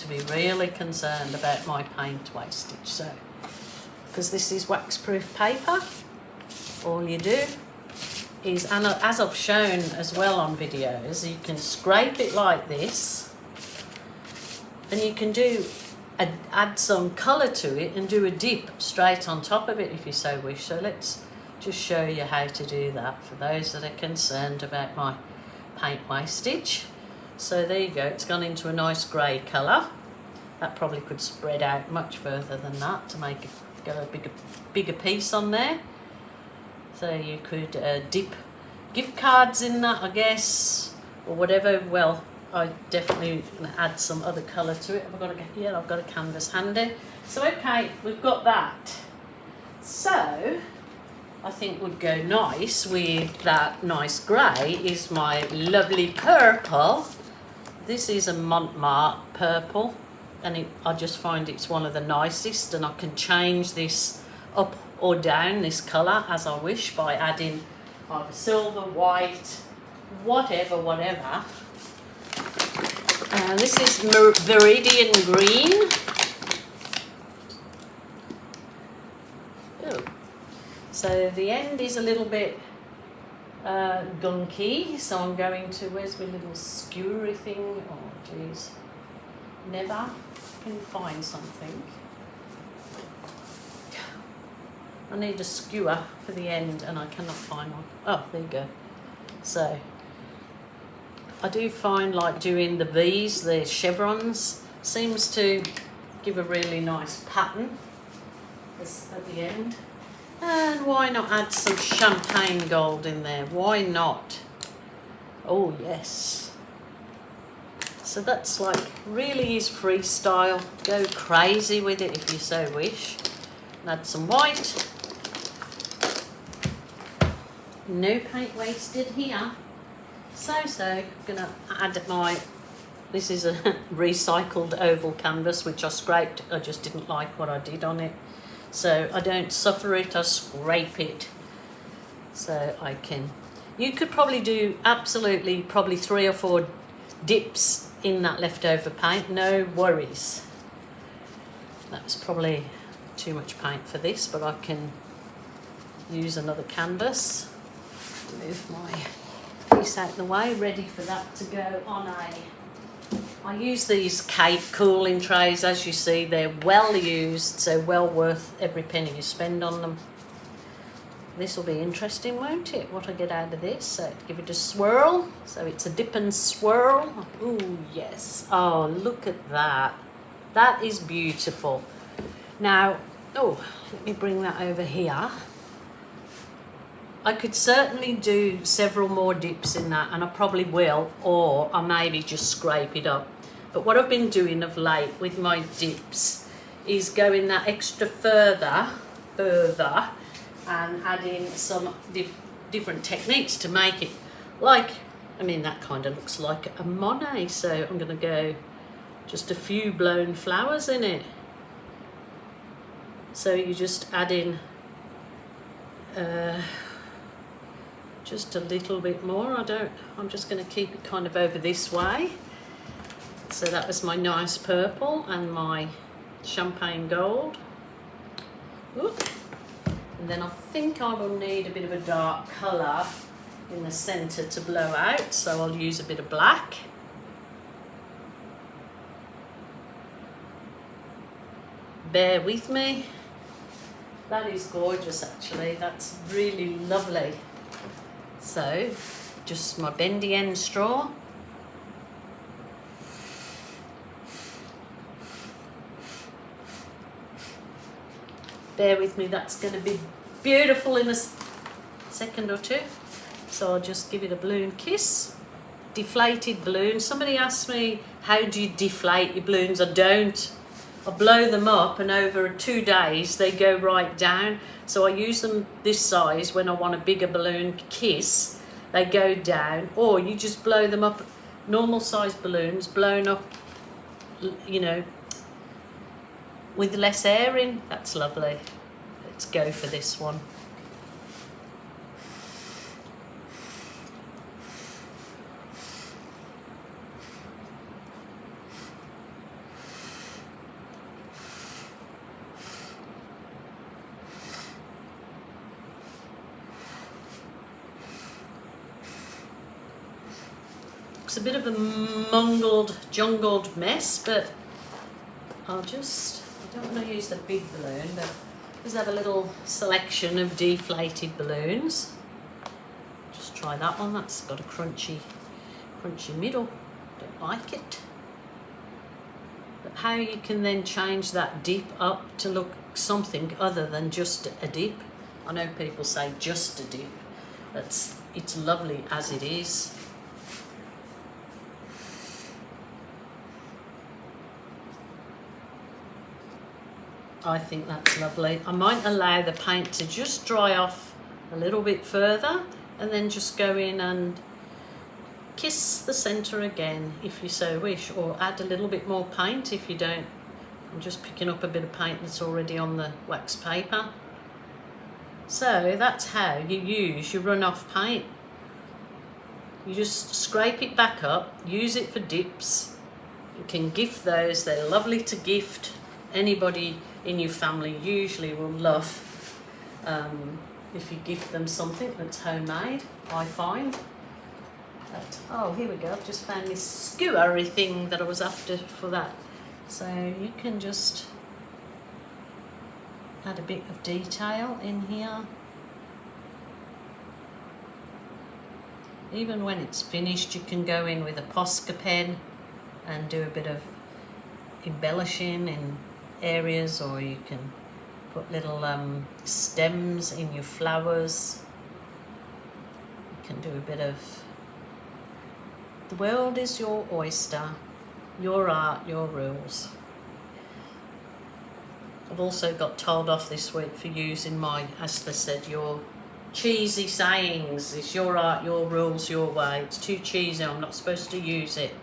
to be really concerned about my paint wastage. So, because this is wax-proof paper, all you do is, and as I've shown as well on videos, you can scrape it like this, and you can add some colour to it and do a dip straight on top of it if you so wish. So let's just show you how to do that for those that are concerned about my paint wastage. So there you go, it's gone into a nice grey colour. That probably could spread out much further than that to make it go a bigger piece on there. So you could dip gift cards in that, I guess, or whatever. Well, I definitely add some other colour to it. I've got a canvas handy. So okay, we've got that. So I think would go nice with that nice grey is my lovely purple. This is a Montmartre purple, and I just find it's one of the nicest, and I can change this up or down, this colour, as I wish by adding either silver, white, whatever. This is Viridian Green. Ooh. So the end is a little bit gunky, so I'm going to, where's my little skewery thing? Oh geez, never can find something. I need a skewer for the end and I cannot find one. Oh, there you go. So I do find like doing the V's, the chevrons, seems to give a really nice pattern at the end. And why not add some champagne gold in there? Why not? Oh yes. So that's like, really is freestyle. Go crazy with it if you so wish. Add some white. No paint wasted here. So gonna add this is a recycled oval canvas which I scraped. I just didn't like what I did on it. So I don't suffer it, I scrape it. So you could probably do probably 3 or 4 dips in that leftover paint, no worries. That was probably too much paint for this, but I can use another canvas. Move my piece out of the way, ready for that to go on I use these cake cooling trays, as you see, they're well used, so well worth every penny you spend on them. This will be interesting, won't it, what I get out of this? So give it a swirl, so it's a dip and swirl. Ooh, yes, oh, look at that. That is beautiful. Now, oh, let me bring that over here. I could certainly do several more dips in that, and I probably will, or I maybe just scrape it up. But what I've been doing of late with my dips is going that extra further, and adding some different techniques to make it like, I mean, that kind of looks like a Monet, so I'm going to go just a few blown flowers in it. So you just add in just a little bit more. I'm just going to keep it kind of over this way. So that was my nice purple and my champagne gold. Ooh. And then I think I will need a bit of a dark colour in the centre to blow out, so I'll use a bit of black. Bear with me. That is gorgeous actually, that's really lovely. So, just my bendy end straw. Bear with me, that's going to be beautiful in a second or two. So I'll just give it a balloon kiss. Deflated balloon. Somebody asked me, how do you deflate your balloons? I don't. I blow them up and over 2 days they go right down. So I use them this size when I want a bigger balloon kiss. They go down, or you just blow them up, normal size balloons blown up, you know, with less air in. That's lovely. Let's go for this one. It's a bit of a mungled, jungled mess, but I don't want to use the big balloon, but just have a little selection of deflated balloons. Just try that one. That's got a crunchy middle. Don't like it. But how you can then change that dip up to look something other than just a dip. I know people say just a dip. It's lovely as it is. I think that's lovely. I might allow the paint to just dry off a little bit further and then just go in and kiss the centre again if you so wish, or add a little bit more paint if you don't. I'm just picking up a bit of paint that's already on the wax paper. So that's how you use your runoff paint. You just scrape it back up, use it for dips. You can gift those, they're lovely to gift. Anybody in your family usually will love if you gift them something that's homemade, I find. But, oh, here we go, I've just found this skewery thing that I was after for that. So you can just add a bit of detail in here. Even when it's finished, you can go in with a Posca pen and do a bit of embellishing in areas, or you can put little stems in your flowers. You can do a bit of, the world is your oyster, your art, your rules. I've also got told off this week for using my, as they said, your cheesy sayings. It's your art, your rules, your way. It's too cheesy, I'm not supposed to use it.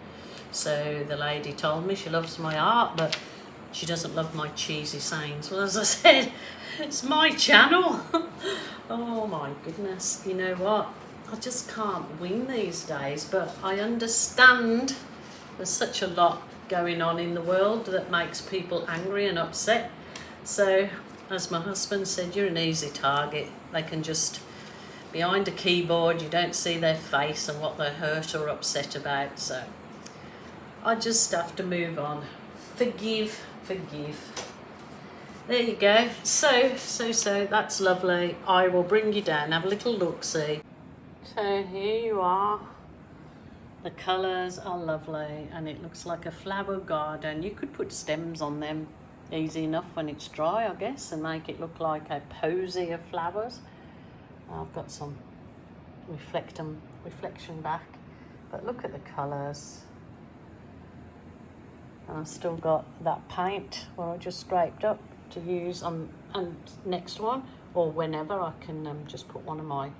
So the lady told me she loves my art, but she doesn't love my cheesy sayings. Well, as I said, it's my channel. Oh my goodness, you know what? I just can't win these days, but I understand there's such a lot going on in the world that makes people angry and upset. So, as my husband said, you're an easy target. They can just, behind a keyboard, you don't see their face and what they're hurt or upset about. So, I just have to move on. Forgive. There you go. So, that's lovely. I will bring you down, have a little look-see. So here you are. The colours are lovely and it looks like a flower garden. You could put stems on them easy enough when it's dry, I guess, and make it look like a posy of flowers. I've got some reflection back, but look at the colours. And I've still got that paint where I just scraped up to use on and next one, or whenever I can just put one of my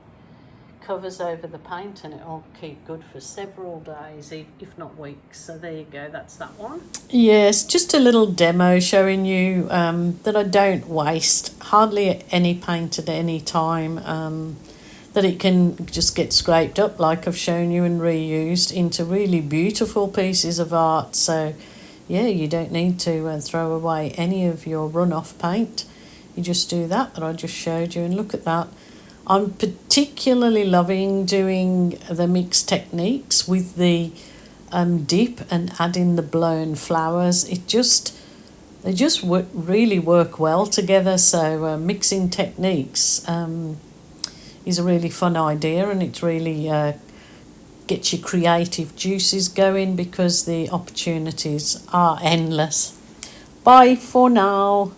covers over the paint and it'll keep good for several days, if not weeks. So there you go, that's that one. Yes, just a little demo showing you that I don't waste hardly any paint at any time, that it can just get scraped up like I've shown you and reused into really beautiful pieces of art. So yeah, you don't need to throw away any of your runoff paint. You just do that I just showed you, and look at that. I'm particularly loving doing the mixed techniques with the dip and adding the blown flowers. They just really work well together. So mixing techniques is a really fun idea, and it really gets your creative juices going because the opportunities are endless. Bye for now.